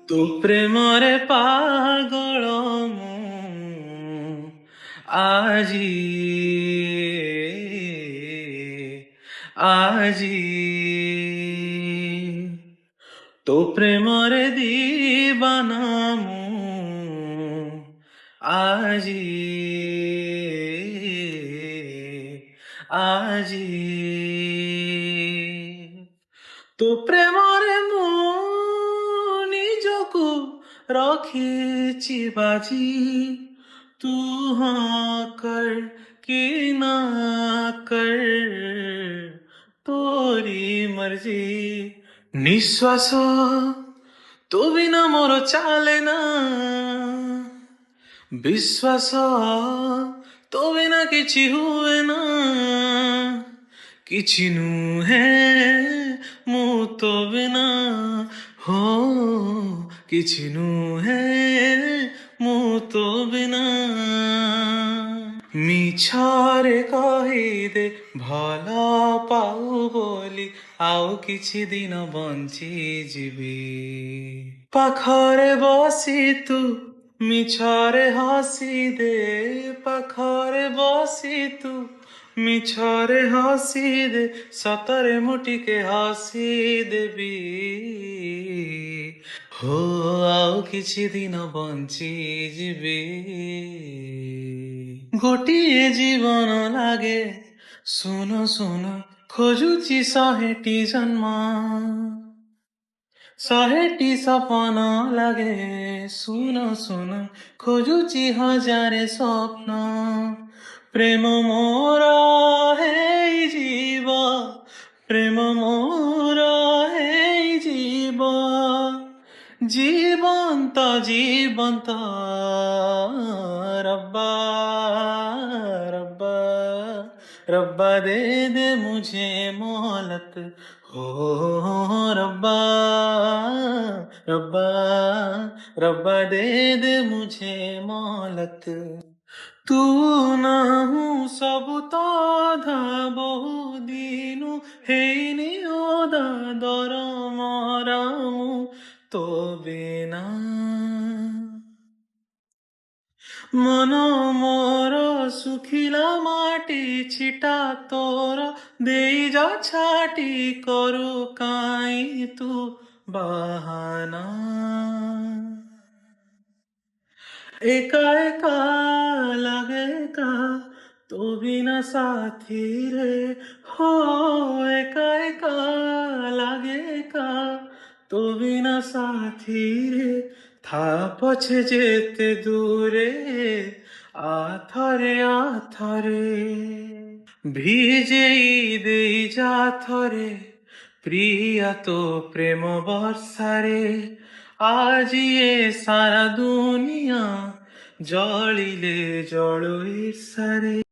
ତୁ ପ୍ରେମରେ ପାଗଳ ମୁଁ ଆଜି ଆଜି ତୋ ପ୍ରେମରେ ଦିବାନା ମୁଁ ଆଜି ଆଜି ତୋ ପ୍ରେମରେ ମୁଁ ନିଜକୁ ରଖିଛି ବାଜି तू हाँ कर कि ना कर तोरी मर्जी निश्वास तू बिना मोर चाले ना विश्वास तो बिना किछि हुए ना किछि नुहे मु तो बिना हो किछि नुहे मु तो बिना मिछरे कहिदे भला पाऊ बोली आउ किछि दिन बंची जीवी पाखरे बसी तू मिछरे हसी दे पाखरे बसी तू मिछरे हसी दे सतरे मुटिके हसी देबी हो आउ किछि दिन बंची जीवी गोटिए जीवन लागे सुन सुन खोजुची 100टी जन्म 100टी सपन लागे सुन सुन खोजुची 1000 स्वप्न प्रेम मोर हेई जीव प्रेम मोर हेई जीव जीवंत जीवंत रब्बा रब्बा रब्बा दे दे मुझे मोहलत हो रब्बा रब्बा रब्बा दे दे मुझे मोहलत तू ना हूँ सब तो धा बहु दिनु हेनी ओदा दर मराऊ तो बिना मन मोर सुखिला माटी छिटा तोर दे जा छाटी करू काई तू बहाना एका एका लगे का तो बिना साथी रे हो एका एका लगे का तो बिना साथी रे था पछे जेते दूरे आथरे ভিজেই দেই যা থরে প্রিয়া তো প্রেম বর্ষারে আজি এ সারা দুনিয়া জଳିলে জଳ ঈর্ষারে